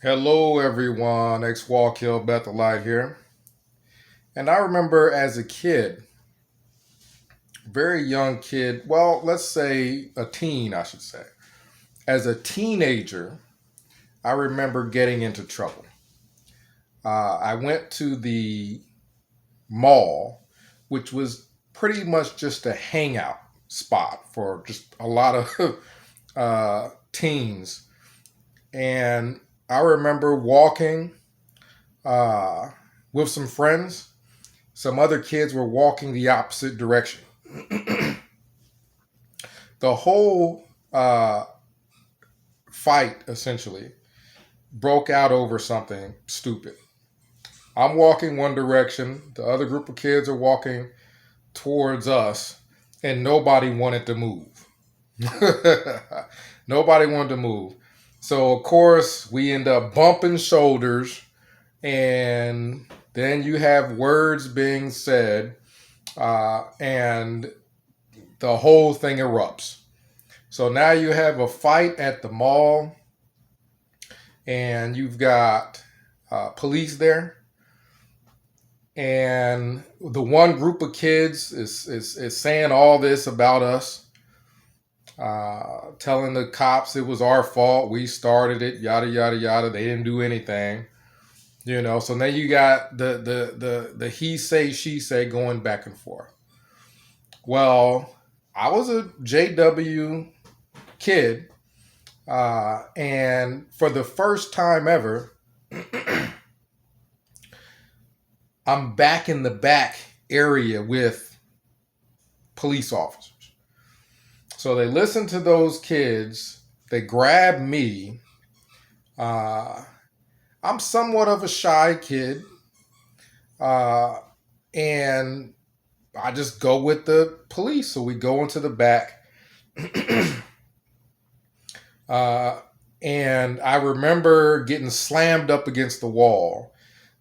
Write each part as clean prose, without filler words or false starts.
Hello, everyone. Walk Hill Bethelite here. And I remember as a kid, very young kid, well, let's say a teen, I should say. As a teenager, I remember getting into trouble. I went to the mall, which was pretty much just a hangout spot for just a lot of teens. And I remember walking uh, with some friends. Some other kids were walking the opposite direction. The whole fight essentially broke out over something stupid. I'm walking one direction, the other group of kids are walking towards us, and nobody wanted to move. Nobody wanted to move. So, of course, we end up bumping shoulders, and then you have words being said, and the whole thing erupts. So now you have a fight at the mall, and you've got police there, and the one group of kids is saying all this about us, telling the cops it was our fault, we started it, yada yada yada. They didn't do anything, you know. So now you got the he say she say going back and forth. Well, I was a JW kid, and for the first time ever, I'm back in the back area with police officers. So they listen to those kids, they grab me. Uh, I'm somewhat of a shy kid, uh, and I just go with the police. So we go into the back. uh, and I remember getting slammed up against the wall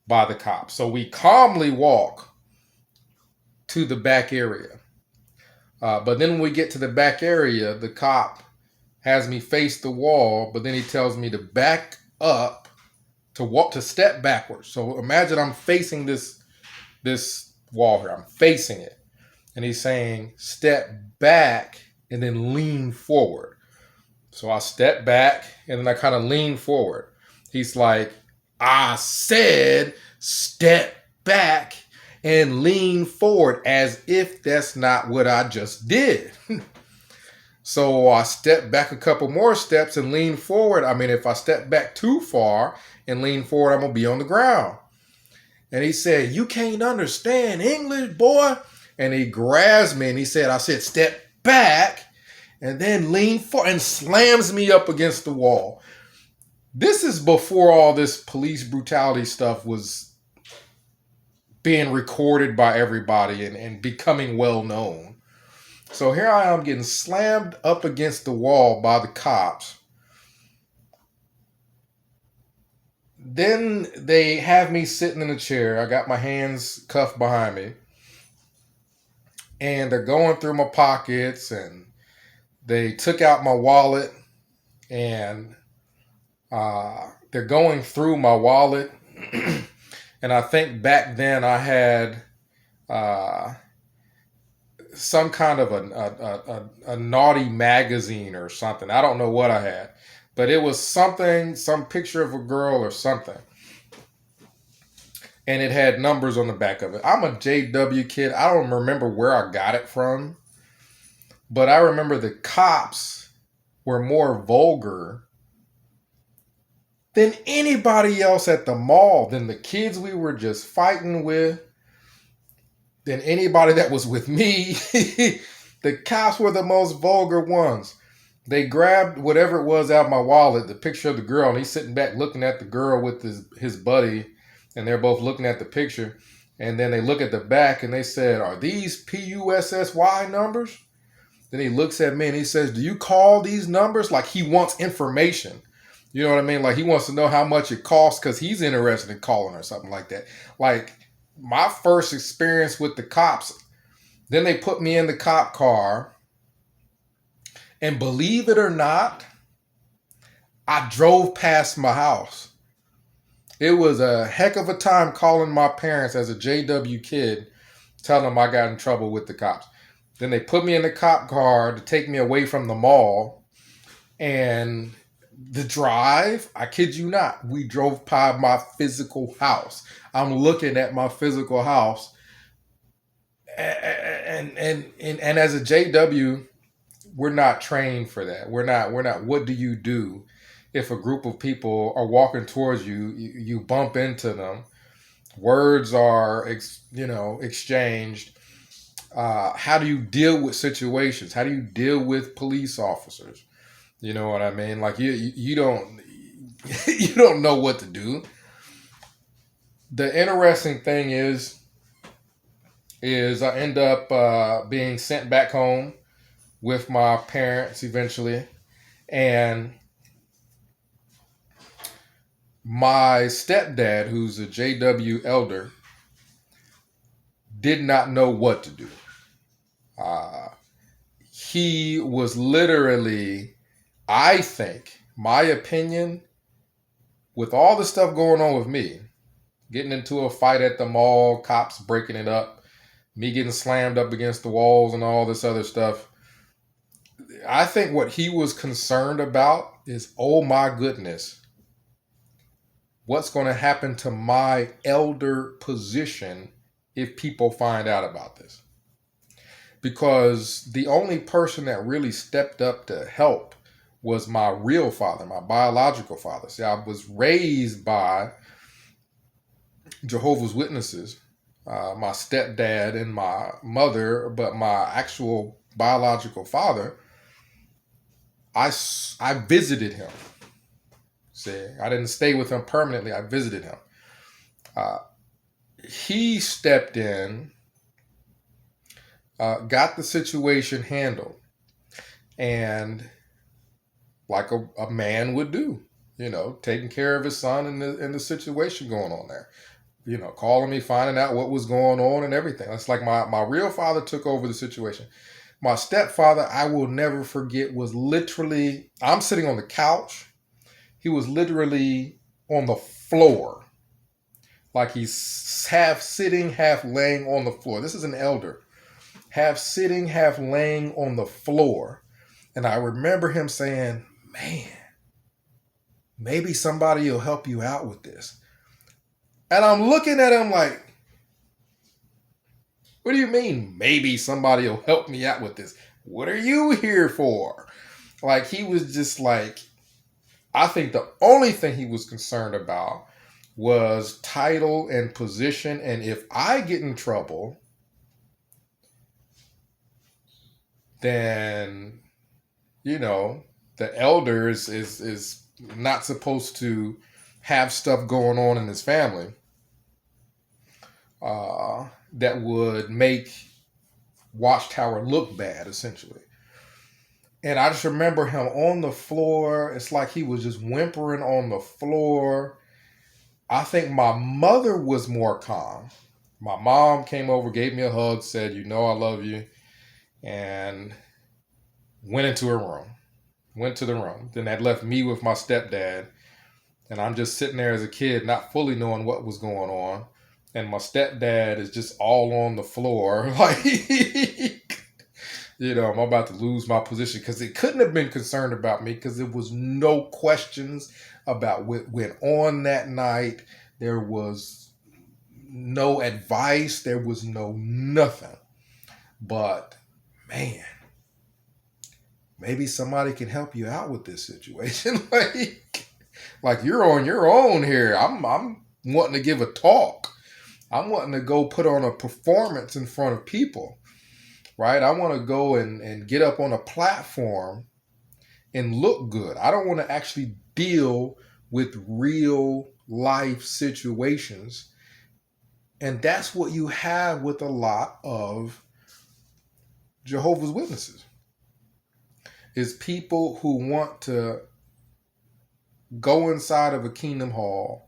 by the cops. So we calmly walk to the back area. But then when we get to the back area, the cop has me face the wall, but then he tells me to back up, to walk, to step backwards. So imagine I'm facing this wall here. I'm facing it. And he's saying step back and then lean forward. So I step back and then I kind of lean forward. He's like, I said step back and lean forward, as if that's not what I just did. So I step back a couple more steps and lean forward. I mean, if I step back too far and lean forward, I'm going to be on the ground. And he said, you can't understand English, boy. And he grabs me and he said, I said, step back and then lean forward, and slams me up against the wall. This is before all this police brutality stuff was being recorded by everybody and becoming well known. So here I am getting slammed up against the wall by the cops. Then they have me sitting in a chair. I got my hands cuffed behind me. And they're going through my pockets, and they took out my wallet, and they're going through my wallet. And I think back then I had some kind of a naughty magazine or something. I don't know what I had, but it was something, some picture of a girl or something. And it had numbers on the back of it. I'm a JW kid. I don't remember where I got it from, but I remember the cops were more vulgar than anybody else at the mall, than the kids we were just fighting with, than anybody that was with me. The cops were the most vulgar ones. They grabbed whatever it was out of my wallet, the picture of the girl, and he's sitting back looking at the girl with his buddy, and they're both looking at the picture. And then they look at the back and they said, are these PUSSY numbers? Then he looks at me and he says, do you call these numbers? Like he wants information. You know what I mean? Like he wants to know how much it costs because he's interested in calling or something like that. Like my first experience with the cops, then they put me in the cop car. And believe it or not, I drove past my house. It was a heck of a time calling my parents as a JW kid, telling them I got in trouble with the cops. Then they put me in the cop car to take me away from the mall. And the drive, I kid you not, we drove by my physical house. I'm looking at my physical house. And as a JW, we're not trained for that. We're not. What do you do if a group of people are walking towards you? You bump into them. Words are exchanged. How do you deal with situations? How do you deal with police officers? You know what I mean? Like you don't you don't know what to do. The interesting thing is I end up being sent back home with my parents eventually, and my stepdad, who's a JW elder, did not know what to do. Uh, he was literally, I think, my opinion, with all the stuff going on with me, getting into a fight at the mall, cops breaking it up, me getting slammed up against the walls and all this other stuff. I think what he was concerned about is, oh my goodness, what's going to happen to my elder position if people find out about this? Because the only person that really stepped up to help was my real father, my biological father. See, I was raised by Jehovah's Witnesses, my stepdad and my mother, but my actual biological father, I visited him. See, I didn't stay with him permanently. I visited him. He stepped in, got the situation handled, and like a man would do, taking care of his son and the situation going on there. Calling me, finding out what was going on and everything. It's like my real father took over the situation. My stepfather, I will never forget, was literally, I'm sitting on the couch. He was literally on the floor. Like he's half sitting, half laying on the floor. This is an elder. Half sitting, half laying on the floor. And I remember him saying, man, maybe somebody will help you out with this. And I'm looking at him like, what do you mean, maybe somebody will help me out with this? What are you here for? Like, he was just like, I think the only thing he was concerned about was title and position. And if I get in trouble, then, the elder is not supposed to have stuff going on in his family that would make Watchtower look bad, essentially. And I just remember him on the floor. It's like he was just whimpering on the floor. I think my mother was more calm. My mom came over, gave me a hug, said, I love you, and went into her room. Went to the room. Then that left me with my stepdad. And I'm just sitting there as a kid, not fully knowing what was going on. And my stepdad is just all on the floor. Like, I'm about to lose my position, because it couldn't have been concerned about me, because there was no questions about what went on that night. There was no advice. There was no nothing. But, man, maybe somebody can help you out with this situation. like you're on your own here. I'm wanting to give a talk. I'm wanting to go put on a performance in front of people, right? I want to go and get up on a platform and look good. I don't want to actually deal with real life situations. And that's what you have with a lot of Jehovah's Witnesses, is people who want to go inside of a Kingdom Hall,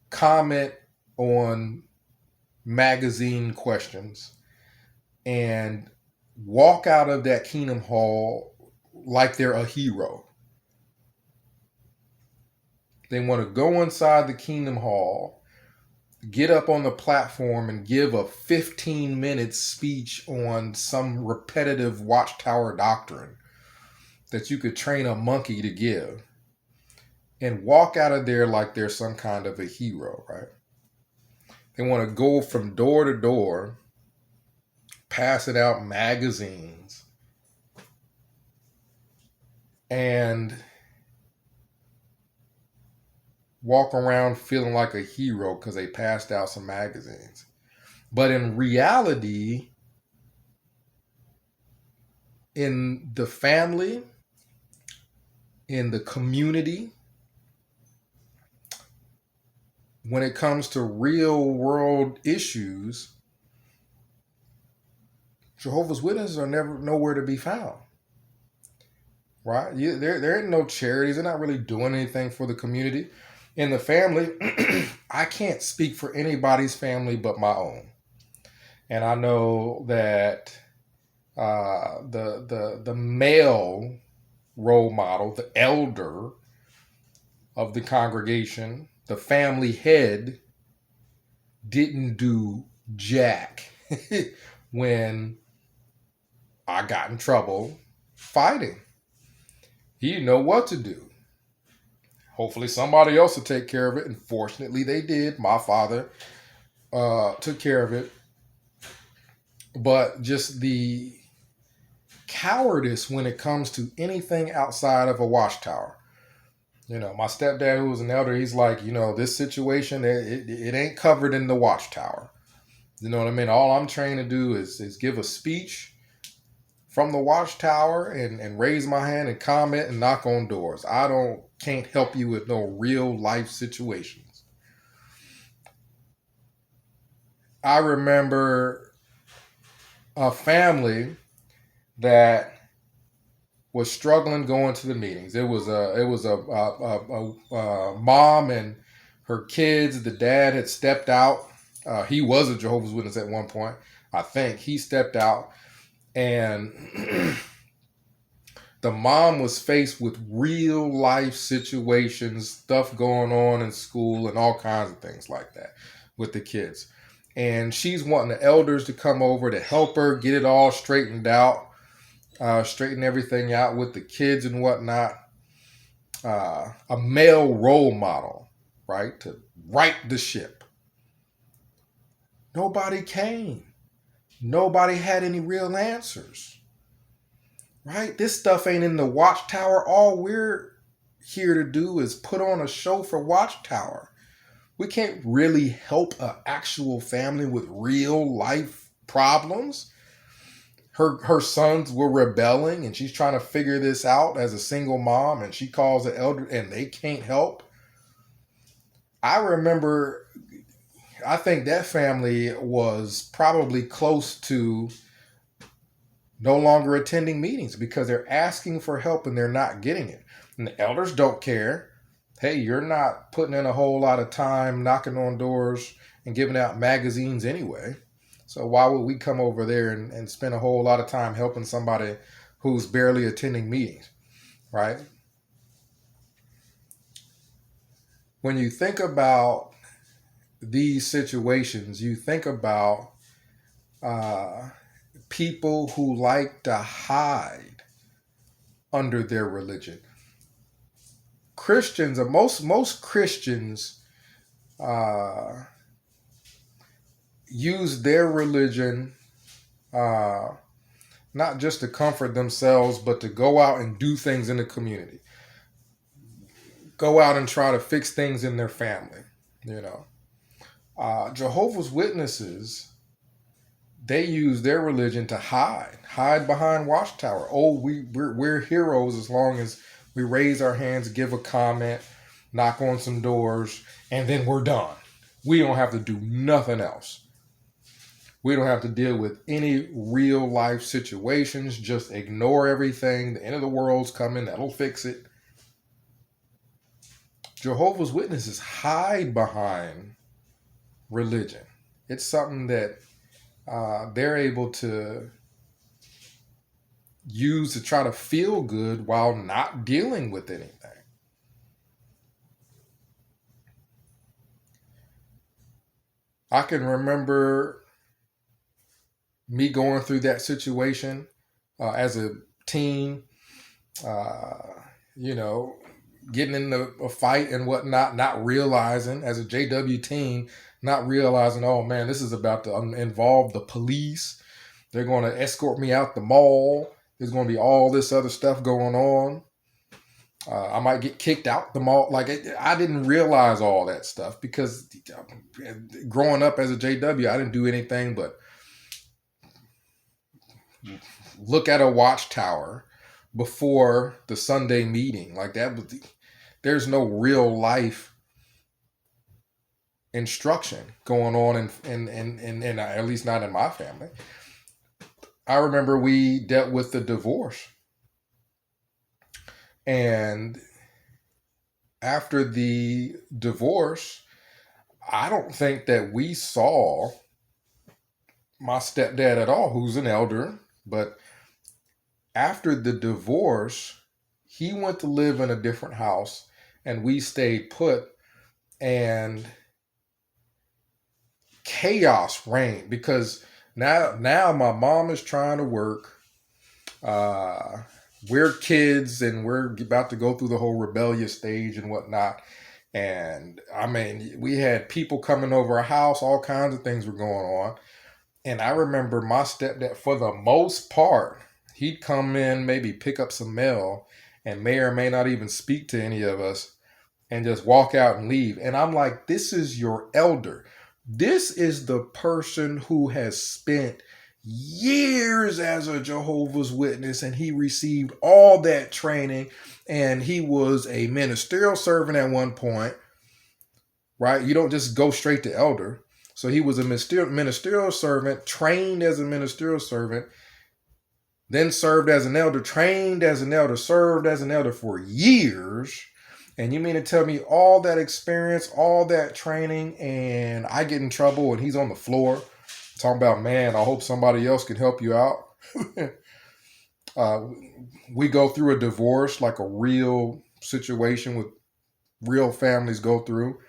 comment on magazine questions, and walk out of that Kingdom Hall like they're a hero. They want to go inside the Kingdom Hall, get up on the platform, and give a 15-minute speech on some repetitive Watchtower doctrine that you could train a monkey to give, and walk out of there like they're some kind of a hero, right? They want to go from door to door, passing out magazines, and walk around feeling like a hero because they passed out some magazines. But in reality, in the family, in the community, when it comes to real world issues, Jehovah's Witnesses are never nowhere to be found. Right? There ain't no charities. They're not really doing anything for the community. In the family, I can't speak for anybody's family but my own. And I know that the male role model, the elder of the congregation, the family head, didn't do jack when I got in trouble fighting. He didn't know what to do. Hopefully somebody else will take care of it. And fortunately they did. My father took care of it. But just the cowardice when it comes to anything outside of a watchtower. You know, my stepdad, who was an elder, he's like, you know, this situation, it ain't covered in the watchtower. You know what I mean? All I'm trained to do is give a speech from the watchtower and raise my hand and comment and knock on doors. Can't help you with no real life situations. I remember a family that was struggling going to the meetings. It was a mom and her kids. The dad had stepped out. He was a Jehovah's Witness at one point. I think he stepped out, and the mom was faced with real life situations, stuff going on in school, and all kinds of things like that with the kids. And she's wanting the elders to come over to help her get it all straightened out, straighten everything out with the kids and whatnot. A male role model, right, to right the ship. Nobody came. Nobody had any real answers. Right? This stuff ain't in the Watchtower. All we're here to do is put on a show for Watchtower. We can't really help an actual family with real life problems. Her sons were rebelling and she's trying to figure this out as a single mom, and she calls the elder and they can't help. I think that family was probably close to no longer attending meetings because they're asking for help and they're not getting it. And the elders don't care. Hey, you're not putting in a whole lot of time knocking on doors and giving out magazines anyway. So why would we come over there and spend a whole lot of time helping somebody who's barely attending meetings, right? When you think about these situations, you think about people who like to hide under their religion. Christians, or most Christians, use their religion not just to comfort themselves, but to go out and do things in the community. Go out and try to fix things in their family. You know, Jehovah's Witnesses, they use their religion to hide behind Watchtower. Oh, we're heroes as long as we raise our hands, give a comment, knock on some doors, and then we're done. We don't have to do nothing else. We don't have to deal with any real life situations. Just ignore everything. The end of the world's coming. That'll fix it. Jehovah's Witnesses hide behind religion. It's something that they're able to use to try to feel good while not dealing with anything. I can remember me going through that situation as a teen, uh, you know, getting in a fight and whatnot, not realizing as a JW teen, not realizing, oh man, this is about to involve the police. They're going to escort me out the mall. There's going to be all this other stuff going on. I might get kicked out the mall. Like I didn't realize all that stuff because growing up as a JW, I didn't do anything but look at a Watchtower before the Sunday meeting. Like that was there's no real life instruction going on in at least not in my family. I remember we dealt with the divorce. And after the divorce, I don't think that we saw my stepdad at all, who's an elder. But after the divorce, he went to live in a different house and we stayed put, and chaos reigned because now my mom is trying to work. We're kids and we're about to go through the whole rebellious stage and whatnot. And I mean, we had people coming over our house, all kinds of things were going on. And I remember my stepdad, for the most part, he'd come in, maybe pick up some mail, and may or may not even speak to any of us and just walk out and leave. And I'm like, this is your elder. This is the person who has spent years as a Jehovah's Witness, and he received all that training, and he was a ministerial servant at one point, right? You don't just go straight to elder. So he was a ministerial servant, trained as a ministerial servant, then served as an elder, trained as an elder, served as an elder for years. And you mean to tell me all that experience, all that training, and I get in trouble and he's on the floor talking about, man, I hope somebody else can help you out. We go through a divorce, like a real situation with real families go through.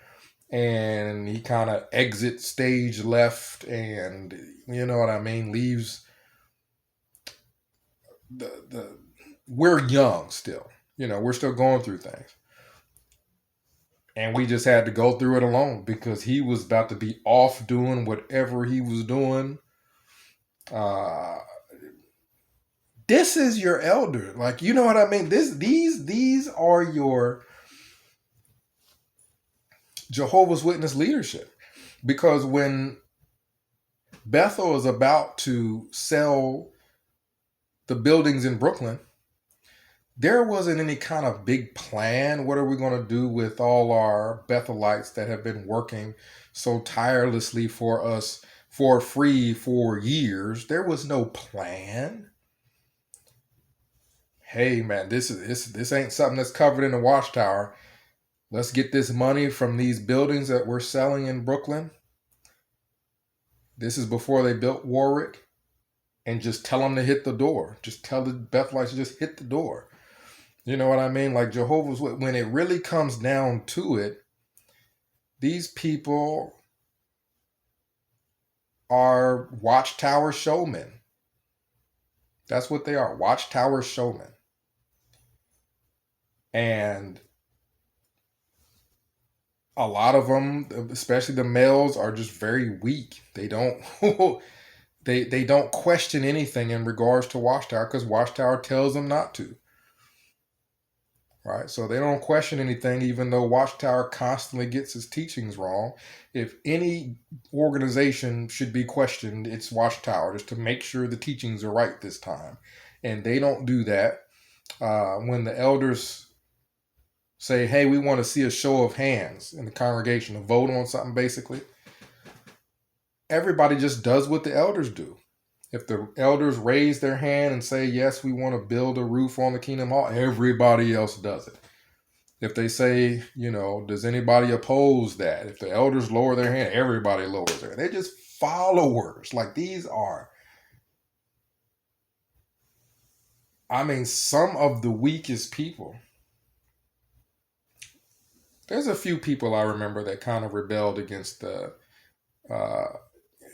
And he kind of exits stage left, and you know what I mean, leaves the we're young still. You know, we're still going through things. And we just had to go through it alone because he was about to be off doing whatever he was doing. Uh, this is your elder. Like, you know what I mean? These are your Jehovah's Witness leadership. Because when Bethel is about to sell the buildings in Brooklyn, there wasn't any kind of big plan. What are we going to do with all our Bethelites that have been working so tirelessly for us for free for years? There was no plan. Hey man, this ain't something that's covered in the Watchtower. Let's get this money from these buildings that we're selling in Brooklyn. This is before they built Warwick. And just tell them to hit the door. Just tell the Bethelites to just hit the door. You know what I mean? Like Jehovah's, when it really comes down to it, these people are Watchtower showmen. That's what they are, Watchtower showmen. And a lot of them, especially the males, are just very weak. They don't they don't question anything in regards to Watchtower because Watchtower tells them not to. Right? So they don't question anything, even though Watchtower constantly gets his teachings wrong. If any organization should be questioned, it's Watchtower, just to make sure the teachings are right this time. And they don't do that. When the elders say, hey, we want to see a show of hands in the congregation, a vote on something basically, everybody just does what the elders do. If the elders raise their hand and say, yes, we want to build a roof on the Kingdom Hall, everybody else does it. If they say, you know, does anybody oppose that? If the elders lower their hand, everybody lowers their hand. They're just followers. Like these are, I mean, some of the weakest people. There's a few people I remember that kind of rebelled against the uh,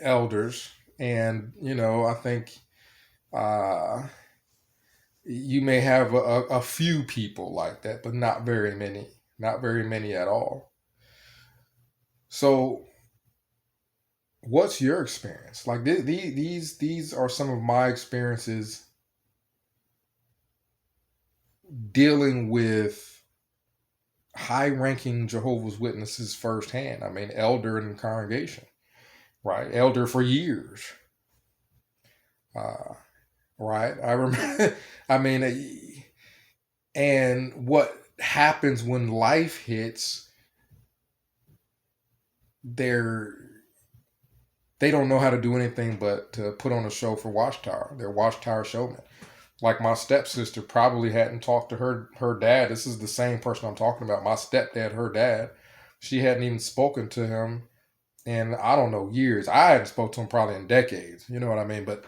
elders, and I think uh, you may have a few people like that, but not very many, not very many at all. So, what's your experience? Like these are some of my experiences dealing with high-ranking Jehovah's Witnesses firsthand. I mean, elder in the congregation, right? Elder for years, uh, right? I remember. I mean, and what happens when life hits? They're they don't know how to do anything but to put on a show for Watchtower. They're Watchtower showmen. Like my stepsister probably hadn't talked to her dad. This is the same person I'm talking about. My stepdad, her dad, she hadn't even spoken to him in, I don't know, years. I hadn't spoken to him probably in decades. You know what I mean? But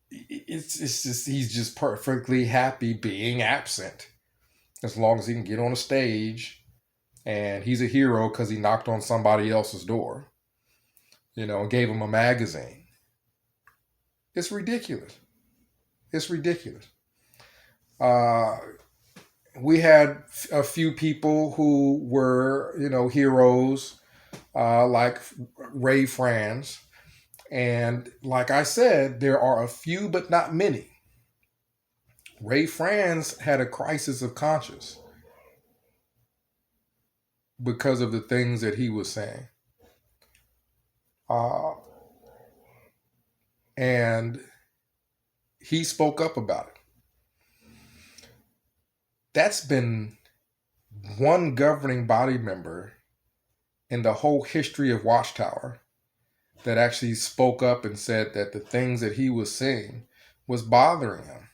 it's just he's just perfectly happy being absent as long as he can get on a stage, and he's a hero because he knocked on somebody else's door, and gave him a magazine. It's ridiculous. It's ridiculous. Uh, we had a few people who were, heroes, like Ray Franz. And like I said, there are a few, but not many. Ray Franz had a crisis of conscience because of the things that he was saying. Uh, and he spoke up about it. That's been one governing body member in the whole history of Watchtower that actually spoke up and said that the things that he was saying was bothering him.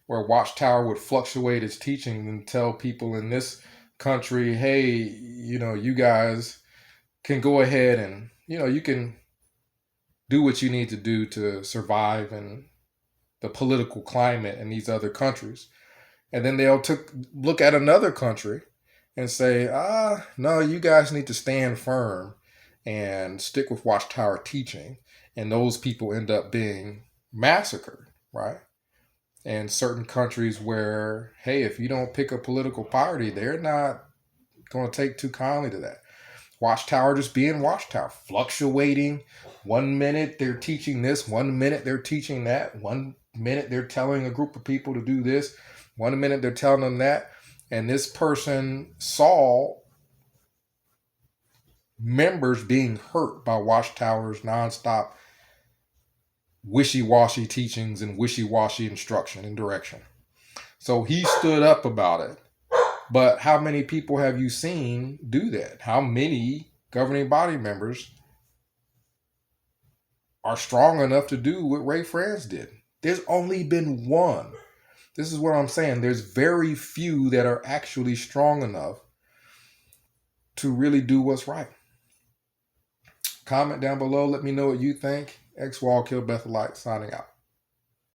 Where Watchtower would fluctuate its teaching and tell people in this country, hey, you guys can go ahead and, you can do what you need to do to survive in the political climate in these other countries. And then they'll look at another country and say, no, you guys need to stand firm and stick with Watchtower teaching. And those people end up being massacred, right? And certain countries where, hey, if you don't pick a political party, they're not going to take too kindly to that. Watchtower just being Watchtower, fluctuating. 1 minute they're teaching this, 1 minute they're teaching that, 1 minute they're telling a group of people to do this, 1 minute they're telling them that. And this person saw members being hurt by Watchtower's nonstop wishy-washy teachings and wishy-washy instruction and direction. So he stood up about it. But how many people have you seen do that? How many governing body members are strong enough to do what Ray Franz did? There's only been one. This is what I'm saying. There's very few that are actually strong enough to really do what's right. Comment down below. Let me know what you think. X Wall Kill Bethelite signing out.